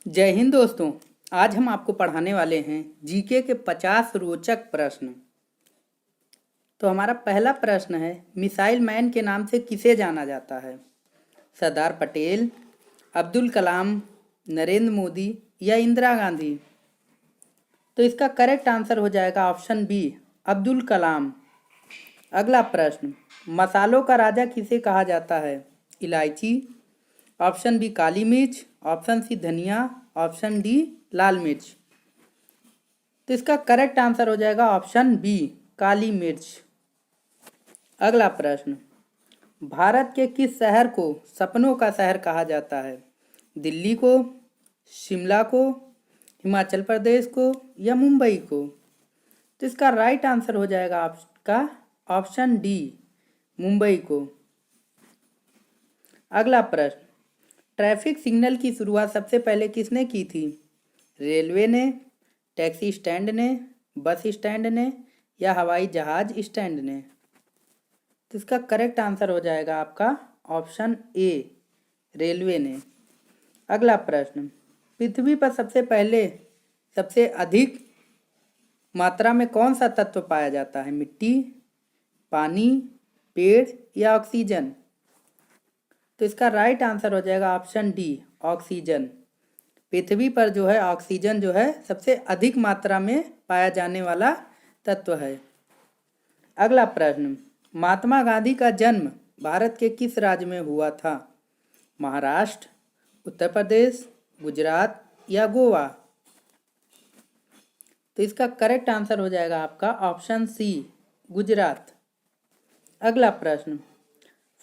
जय हिंद दोस्तों। आज हम आपको पढ़ाने वाले हैं जीके के 50 रोचक प्रश्न। तो हमारा पहला प्रश्न है, मिसाइल मैन के नाम से किसे जाना जाता है? सरदार पटेल, अब्दुल कलाम, नरेंद्र मोदी या इंदिरा गांधी? तो इसका करेक्ट आंसर हो जाएगा ऑप्शन बी, अब्दुल कलाम। अगला प्रश्न, मसालों का राजा किसे कहा जाता है? इलायची, ऑप्शन बी काली मिर्च, ऑप्शन सी धनिया, ऑप्शन डी लाल मिर्च। तो इसका करेक्ट आंसर हो जाएगा ऑप्शन बी, काली मिर्च। अगला प्रश्न, भारत के किस शहर को सपनों का शहर कहा जाता है? दिल्ली को, शिमला को, हिमाचल प्रदेश को या मुंबई को? तो इसका राइट आंसर हो जाएगा आपका ऑप्शन डी, मुंबई को। अगला प्रश्न, ट्रैफिक सिग्नल की शुरुआत सबसे पहले किसने की थी? रेलवे ने, टैक्सी स्टैंड ने, बस स्टैंड ने या हवाई जहाज स्टैंड ने? तो इसका करेक्ट आंसर हो जाएगा आपका ऑप्शन ए, रेलवे ने। अगला प्रश्न, पृथ्वी पर सबसे अधिक मात्रा में कौन सा तत्व पाया जाता है? मिट्टी, पानी, पेड़ या ऑक्सीजन? तो इसका राइट आंसर हो जाएगा ऑप्शन डी, ऑक्सीजन। पृथ्वी पर जो है ऑक्सीजन जो है सबसे अधिक मात्रा में पाया जाने वाला तत्व है। अगला प्रश्न, महात्मा गांधी का जन्म भारत के किस राज्य में हुआ था? महाराष्ट्र, उत्तर प्रदेश, गुजरात या गोवा? तो इसका करेक्ट आंसर हो जाएगा आपका ऑप्शन सी, गुजरात। अगला प्रश्न,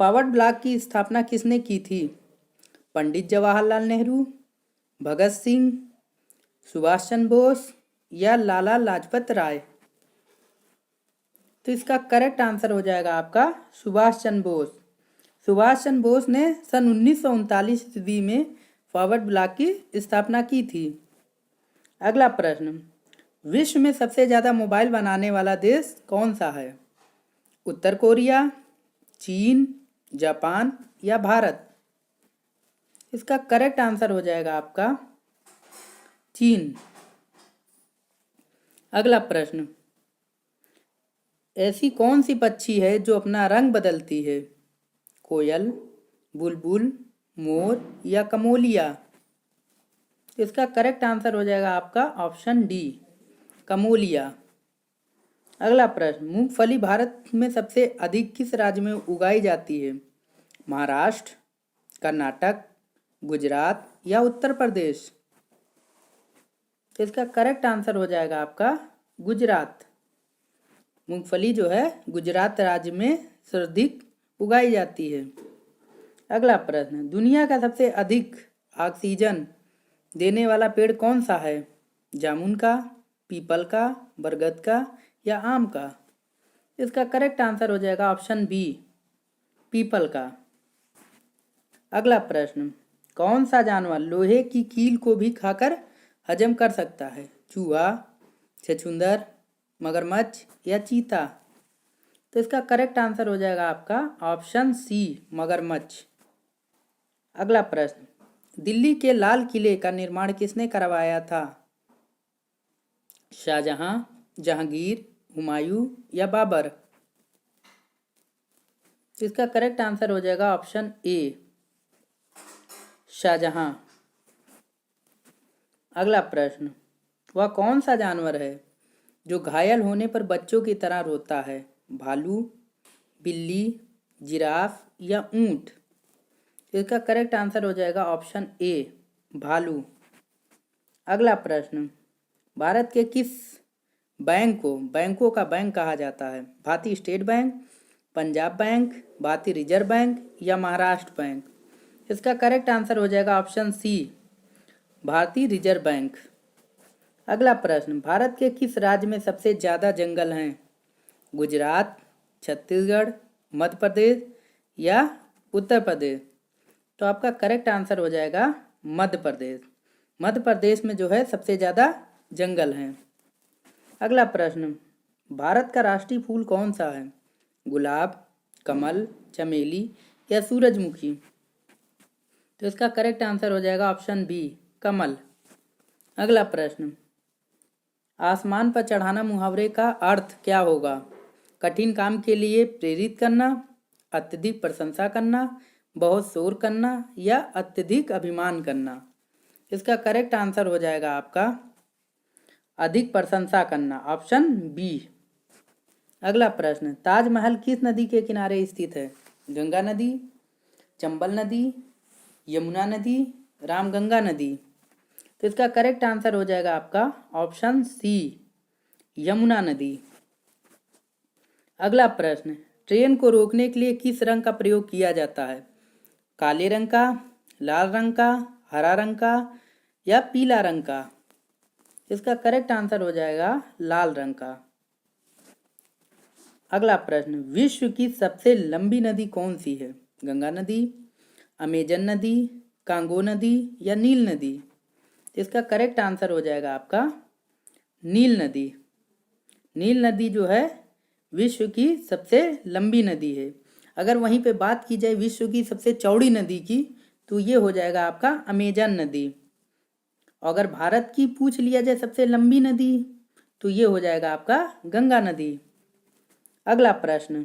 फॉरवर्ड ब्लॉक की स्थापना किसने की थी? पंडित जवाहरलाल नेहरू, भगत सिंह, सुभाष चंद्र बोस या लाला लाजपत राय? तो इसका करेक्ट आंसर हो जाएगा आपका सुभाष चंद्र बोस। सुभाष चंद्र बोस ने सन 1939 ईस्वी में फॉरवर्ड ब्लॉक की स्थापना की थी। अगला प्रश्न, विश्व में सबसे ज़्यादा मोबाइल बनाने वाला देश कौन सा है? उत्तर कोरिया, चीन, जापान या भारत? इसका करेक्ट आंसर हो जाएगा आपका चीन। अगला प्रश्न, ऐसी कौन सी पक्षी है जो अपना रंग बदलती है? कोयल, बुलबुल, मोर या कमोलिया? इसका करेक्ट आंसर हो जाएगा आपका ऑप्शन डी, कमोलिया। अगला प्रश्न, मूंगफली भारत में सबसे अधिक किस राज्य में उगाई जाती है? महाराष्ट्र, कर्नाटक, गुजरात या उत्तर प्रदेश? तो इसका करेक्ट आंसर हो जाएगा आपका गुजरात। मूंगफली जो है गुजरात राज्य में सर्वाधिक उगाई जाती है। अगला प्रश्न, दुनिया का सबसे अधिक ऑक्सीजन देने वाला पेड़ कौन सा है? जामुन का, पीपल का, बरगद का या आम का? इसका करेक्ट आंसर हो जाएगा ऑप्शन बी, पीपल का। अगला प्रश्न, कौन सा जानवर लोहे की कील को भी खाकर हजम कर सकता है? चूहा, छछूंदर, मगरमच्छ या चीता? तो इसका करेक्ट आंसर हो जाएगा आपका ऑप्शन सी, मगरमच्छ। अगला प्रश्न, दिल्ली के लाल किले का निर्माण किसने करवाया था? शाहजहां, जहांगीर, हुमायूं या बाबर? तो इसका करेक्ट आंसर हो जाएगा ऑप्शन ए, शाहजहां। अगला प्रश्न, वह कौन सा जानवर है जो घायल होने पर बच्चों की तरह रोता है? भालू, बिल्ली, जिराफ या ऊंट? तो इसका करेक्ट आंसर हो जाएगा ऑप्शन ए, भालू। अगला प्रश्न, भारत के किस बैंक को बैंकों का बैंक कहा जाता है? भारतीय स्टेट बैंक, पंजाब बैंक, भारतीय रिजर्व बैंक या महाराष्ट्र बैंक? इसका करेक्ट आंसर हो जाएगा ऑप्शन सी, भारतीय रिजर्व बैंक। अगला प्रश्न, भारत के किस राज्य में सबसे ज़्यादा जंगल हैं? गुजरात, छत्तीसगढ़, मध्य प्रदेश या उत्तर प्रदेश? तो आपका करेक्ट आंसर हो जाएगा मध्य प्रदेश। मध्य प्रदेश में जो है सबसे ज़्यादा जंगल हैं। अगला प्रश्न, भारत का राष्ट्रीय फूल कौन सा है? गुलाब, कमल, चमेली या सूरजमुखी? तो इसका करेक्ट आंसर हो जाएगा ऑप्शन बी, कमल। अगला प्रश्न, आसमान पर चढ़ाना मुहावरे का अर्थ क्या होगा? कठिन काम के लिए प्रेरित करना, अत्यधिक प्रशंसा करना, बहुत शोर करना या अत्यधिक अभिमान करना। इसका करेक्ट आंसर हो जाएगा आपका अधिक प्रशंसा करना, ऑप्शन बी। अगला प्रश्न, ताजमहल किस नदी के किनारे स्थित है? गंगा नदी, चंबल नदी, यमुना नदी, रामगंगा नदी। तो इसका करेक्ट आंसर हो जाएगा आपका ऑप्शन सी, यमुना नदी। अगला प्रश्न, ट्रेन को रोकने के लिए किस रंग का प्रयोग किया जाता है? काले रंग का, लाल रंग का, हरा रंग का या पीला रंग का? इसका करेक्ट आंसर हो जाएगा लाल रंग का। अगला प्रश्न, विश्व की सबसे लंबी नदी कौन सी है? गंगा नदी, अमेजन नदी, कांगो नदी या नील नदी? इसका करेक्ट आंसर हो जाएगा आपका नील नदी। नील नदी जो है विश्व की सबसे लंबी नदी है। अगर वहीं पे बात की जाए विश्व की सबसे चौड़ी नदी की, तो ये हो जाएगा आपका अमेजन नदी। अगर भारत की पूछ लिया जाए सबसे लंबी नदी, तो ये हो जाएगा आपका गंगा नदी। अगला प्रश्न,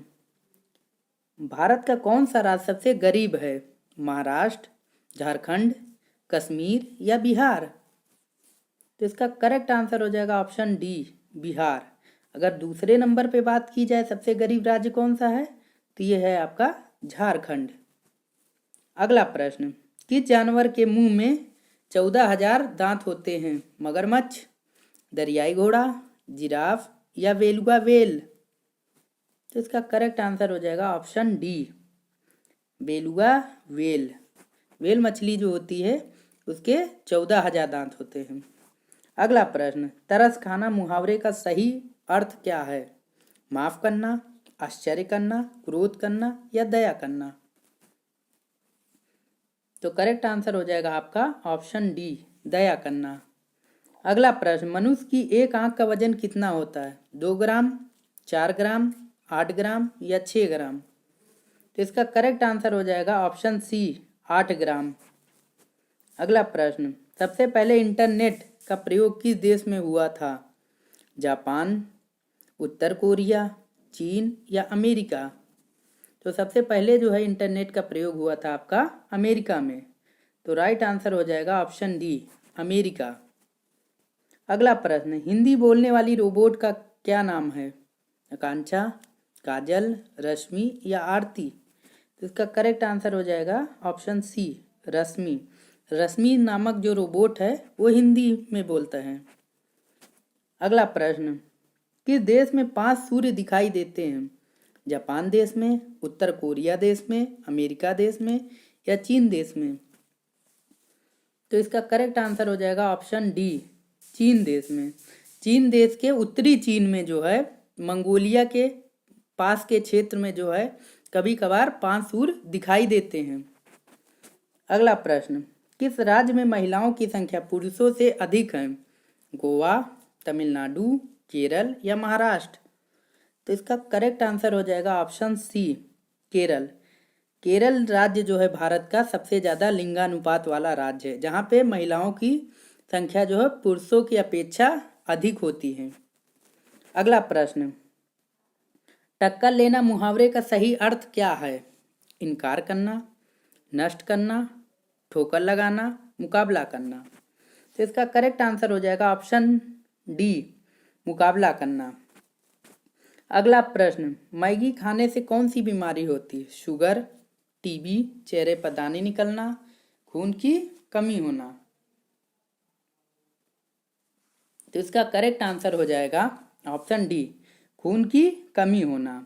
भारत का कौन सा राज्य सबसे गरीब है? महाराष्ट्र, झारखंड, कश्मीर या बिहार? तो इसका करेक्ट आंसर हो जाएगा ऑप्शन डी, बिहार। अगर दूसरे नंबर पे बात की जाए सबसे गरीब राज्य कौन सा है, तो ये है आपका झारखंड। अगला प्रश्न, किस जानवर के मुंह में 14,000 दांत होते हैं? मगरमच्छ, दरियाई घोड़ा, जिराफ या बेलुगा वेल? तो इसका करेक्ट आंसर हो जाएगा option D, beluga well. Well मछली जो होती है उसके 14,000 दांत होते हैं। अगला प्रश्न, तरस खाना मुहावरे का सही अर्थ क्या है? माफ करना, आश्चर्य करना, क्रोध करना या दया करना? तो करेक्ट आंसर हो जाएगा आपका ऑप्शन डी, दया करना। अगला प्रश्न, मनुष्य की एक आंख का वजन कितना होता है? 2 ग्राम, 4 ग्राम, 8 ग्राम या 6 ग्राम? तो इसका करेक्ट आंसर हो जाएगा ऑप्शन सी, 8 ग्राम। अगला प्रश्न, सबसे पहले इंटरनेट का प्रयोग किस देश में हुआ था? जापान, उत्तर कोरिया, चीन या अमेरिका? तो सबसे पहले जो है इंटरनेट का प्रयोग हुआ था आपका अमेरिका में। तो राइट आंसर हो जाएगा ऑप्शन डी, अमेरिका। अगला प्रश्न, हिंदी बोलने वाली रोबोट का क्या नाम है? आकांक्षा, काजल, रश्मि या आरती? तो इसका करेक्ट आंसर हो जाएगा ऑप्शन सी, रश्मि। रश्मि नामक जो रोबोट है वो हिंदी में बोलता है। अगला प्रश्न, किस देश में 5 सूर्य दिखाई देते हैं? जापान देश में, उत्तर कोरिया देश में, अमेरिका देश में या चीन देश में? तो इसका करेक्ट आंसर हो जाएगा ऑप्शन डी, चीन देश में। चीन देश के उत्तरी चीन में जो है मंगोलिया के पास के क्षेत्र में जो है कभी कभार 5 सूर्य दिखाई देते हैं। अगला प्रश्न, किस राज्य में महिलाओं की संख्या पुरुषों से अधिक है? गोवा, तमिलनाडु, केरल या महाराष्ट्र? तो इसका करेक्ट आंसर हो जाएगा ऑप्शन सी, केरल। केरल राज्य जो है भारत का सबसे ज़्यादा लिंगानुपात वाला राज्य है, जहाँ पे महिलाओं की संख्या जो है पुरुषों की अपेक्षा अधिक होती है। अगला प्रश्न, टक्कर लेना मुहावरे का सही अर्थ क्या है? इनकार करना, नष्ट करना, ठोकर लगाना, मुकाबला करना? तो इसका करेक्ट आंसर हो जाएगा ऑप्शन डी, मुकाबला करना। अगला प्रश्न, मैगी खाने से कौन सी बीमारी होती है? शुगर, टीबी, चेहरे पर दाने निकलना, खून की कमी होना? तो इसका करेक्ट आंसर हो जाएगा ऑप्शन डी, खून की कमी होना।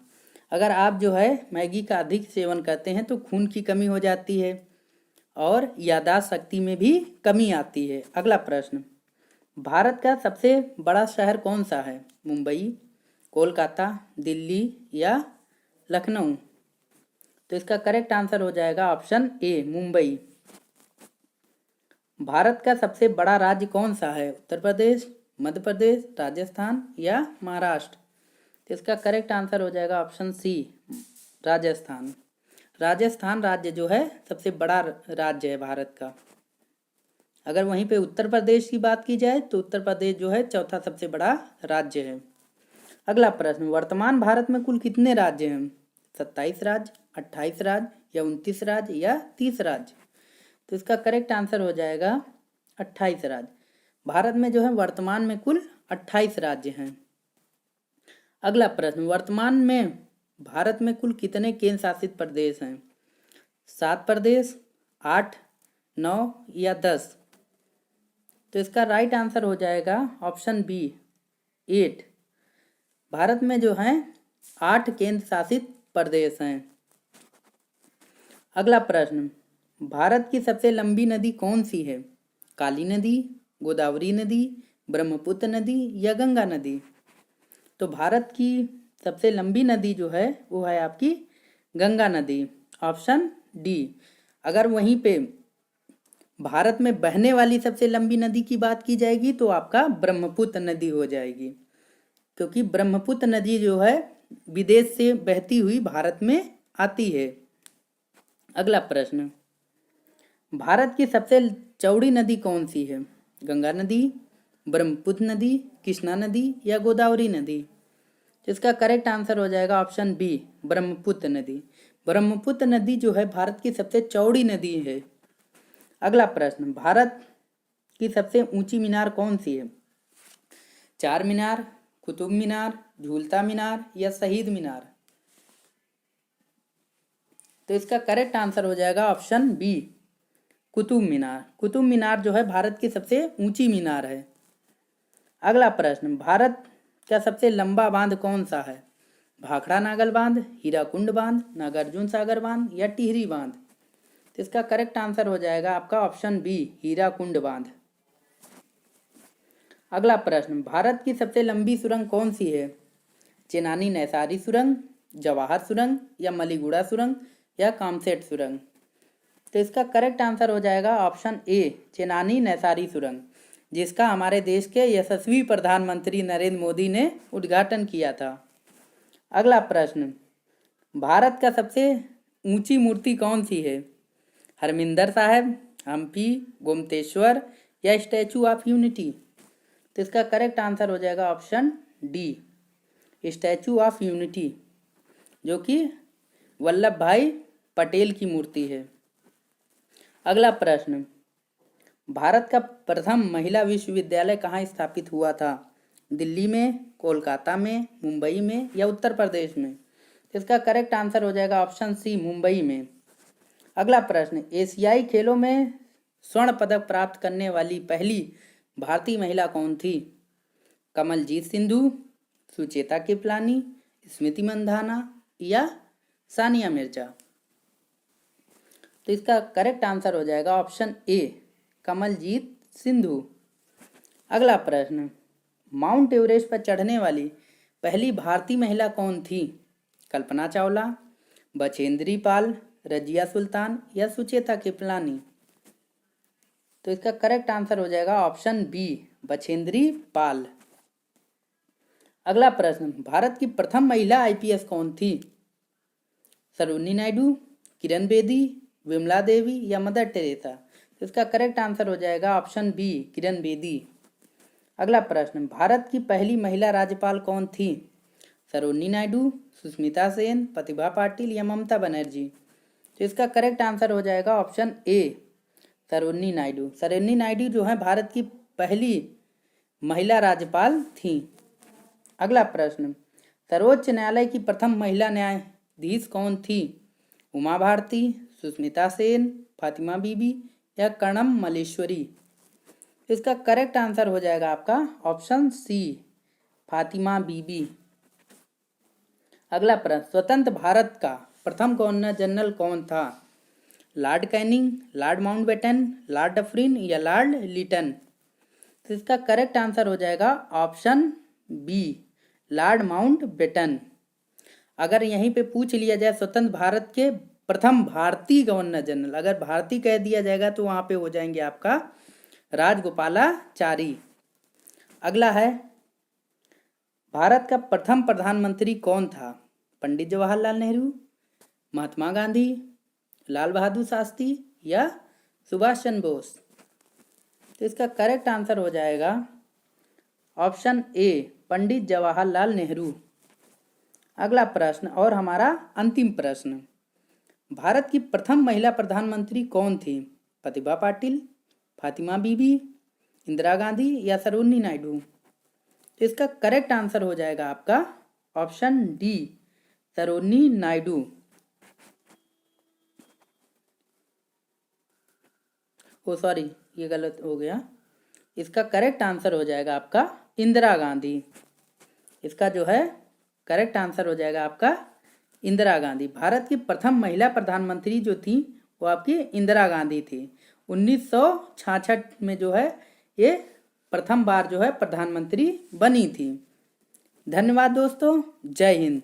अगर आप जो है मैगी का अधिक सेवन करते हैं तो खून की कमी हो जाती है और याददाश्त शक्ति में भी कमी आती है। अगला प्रश्न, भारत का सबसे बड़ा शहर कौन सा है? मुंबई, कोलकाता, दिल्ली या लखनऊ? तो इसका करेक्ट आंसर हो जाएगा ऑप्शन ए, मुंबई। भारत का सबसे बड़ा राज्य कौन सा है? उत्तर प्रदेश, मध्य प्रदेश, राजस्थान या महाराष्ट्र? तो इसका करेक्ट आंसर हो जाएगा ऑप्शन सी, राजस्थान। राजस्थान राज्य जो है सबसे बड़ा राज्य है भारत का। अगर वहीं पे उत्तर प्रदेश की बात की जाए तो उत्तर प्रदेश जो है चौथा सबसे बड़ा राज्य है। अगला प्रश्न, वर्तमान भारत में कुल कितने राज्य हैं? 27 राज्य, 28 राज्य या 29 राज्य या 30 राज्य? तो इसका करेक्ट आंसर हो जाएगा 28 राज्य। भारत में जो है वर्तमान में कुल 28 राज्य हैं। अगला प्रश्न, वर्तमान में भारत में कुल कितने केंद्र शासित प्रदेश हैं? 7 प्रदेश, 8, 9 या 10? तो इसका राइट आंसर हो जाएगा ऑप्शन बी 8। भारत में जो है 8 केंद्र शासित प्रदेश हैं। अगला प्रश्न, भारत की सबसे लंबी नदी कौन सी है? काली नदी, गोदावरी नदी, ब्रह्मपुत्र नदी या गंगा नदी? तो भारत की सबसे लंबी नदी जो है वो है आपकी गंगा नदी, ऑप्शन डी। अगर वहीं पे भारत में बहने वाली सबसे लंबी नदी की बात की जाएगी तो आपका ब्रह्मपुत्र नदी हो जाएगी, क्योंकि ब्रह्मपुत्र नदी जो है विदेश से बहती हुई भारत में आती है। अगला प्रश्न, भारत की सबसे चौड़ी नदी कौन सी है? गंगा नदी, ब्रह्मपुत्र नदी, कृष्णा नदी या गोदावरी नदी? तो इसका करेक्ट आंसर हो जाएगा ऑप्शन बी ब्रह्मपुत्र नदी। ब्रह्मपुत्र नदी जो है भारत की सबसे चौड़ी नदी है। अगला प्रश्न, भारत की सबसे ऊंची मीनार कौन सी है? चार मीनार, कुतुब मीनार, झूलता मीनार या शहीद मीनार? तो इसका करेक्ट आंसर हो जाएगा ऑप्शन बी कुतुब मीनार। कुतुब मीनार जो है भारत की सबसे ऊंची मीनार है। अगला प्रश्न, भारत का सबसे लंबा बांध कौन सा है? भाखड़ा नागल बांध, हीराकुंड बांध, नागार्जुन सागर बांध या टिहरी बांध? तो इसका करेक्ट आंसर हो जाएगा आपका ऑप्शन बी हीराकुंड बांध। अगला प्रश्न, भारत की सबसे लंबी सुरंग कौन सी है? चेनानी नैसारी सुरंग, जवाहर सुरंग या मलीगुड़ा सुरंग या कामसेट सुरंग? तो इसका करेक्ट आंसर हो जाएगा ऑप्शन ए चेनानी नैसारी सुरंग, जिसका हमारे देश के यशस्वी प्रधानमंत्री नरेंद्र मोदी ने उद्घाटन किया था। अगला प्रश्न, भारत का सबसे ऊंची मूर्ति कौन सी है? हरमिंदर साहिब, हम्पी, गोमतेश्वर या स्टैचू ऑफ यूनिटी? तो इसका करेक्ट आंसर हो जाएगा option D statue of unity, जो कि वल्लभ भाई पटेल की मूर्ति है। अगला प्रश्न, भारत का प्रथम महिला विश्वविद्यालय कहाँ स्थापित हुआ था? दिल्ली में, कोलकाता में, मुंबई में या उत्तर प्रदेश में? इसका करेक्ट आंसर हो जाएगा ऑप्शन सी मुंबई में। अगला प्रश्न, एशियाई खेलों में स्वर्ण पदक प्राप्त करने वाली पहली भारतीय महिला कौन थी? कमलजीत सिंधु, सुचेता कृपलानी, स्मृति मंधाना या सानिया मिर्जा? तो इसका करेक्ट आंसर हो जाएगा ऑप्शन ए कमलजीत सिंधु। अगला प्रश्न, माउंट एवरेस्ट पर चढ़ने वाली पहली भारतीय महिला कौन थी? कल्पना चावला, बचेंद्री पाल, रजिया सुल्तान या सुचेता कृपलानी? तो इसका करेक्ट आंसर हो जाएगा ऑप्शन बी बचेंद्री पाल। अगला प्रश्न, भारत की प्रथम महिला आईपीएस कौन थी? सरोजिनी नायडू, किरण बेदी, विमला देवी या मदर टेरेसा? तो इसका करेक्ट आंसर हो जाएगा ऑप्शन बी किरण बेदी। अगला प्रश्न, भारत की पहली महिला राज्यपाल कौन थी? सरोजिनी नायडू, सुष्मिता सेन, प्रतिभा पाटिल या ममता बनर्जी? तो इसका करेक्ट आंसर हो जाएगा ऑप्शन ए सरोजिनी नायडू। सरोजिनी नायडू जो है भारत की पहली महिला राज्यपाल थी। अगला प्रश्न, सर्वोच्च न्यायालय की प्रथम महिला न्यायाधीश कौन थी? उमा भारती, सुष्मिता सेन, फातिमा बीबी या कर्णम मल्लेश्वरी? इसका करेक्ट आंसर हो जाएगा आपका ऑप्शन सी फातिमा बीबी। अगला प्रश्न, स्वतंत्र भारत का प्रथम गवर्नर जनरल कौन था? Lord Canning, Lord Mountbatten, Lord Dufferin या लॉर्ड लिटन? तो इसका करेक्ट आंसर हो जाएगा ऑप्शन बी लॉर्ड माउंटबेटन। अगर यहीं पे पूछ लिया जाए स्वतंत्र भारत के प्रथम भारतीय गवर्नर जनरल, अगर भारतीय कह दिया जाएगा तो वहां पे हो जाएंगे आपका राजगोपालाचारी। अगला है, भारत का प्रथम प्रधानमंत्री कौन था? पंडित जवाहरलाल नेहरू, महात्मा गांधी, लाल बहादुर शास्त्री या सुभाष चंद्र बोस? तो इसका करेक्ट आंसर हो जाएगा ऑप्शन ए, पंडित जवाहरलाल नेहरू। अगला प्रश्न और हमारा अंतिम प्रश्न, भारत की प्रथम महिला प्रधानमंत्री कौन थी? प्रतिभा पाटिल, फातिमा बीबी, इंदिरा गांधी या सरोजिनी नायडू? तो इसका करेक्ट आंसर हो जाएगा आपका ऑप्शन डी, सरोजिनी नायडू। ओ सॉरी, ये गलत हो गया। इसका करेक्ट आंसर हो जाएगा आपका इंदिरा गांधी। इसका जो है करेक्ट आंसर हो जाएगा आपका इंदिरा गांधी। भारत की प्रथम महिला प्रधानमंत्री जो थी वो आपकी इंदिरा गांधी थी। 1966 में जो है ये प्रथम बार जो है प्रधानमंत्री बनी थी। धन्यवाद दोस्तों, जय हिंद।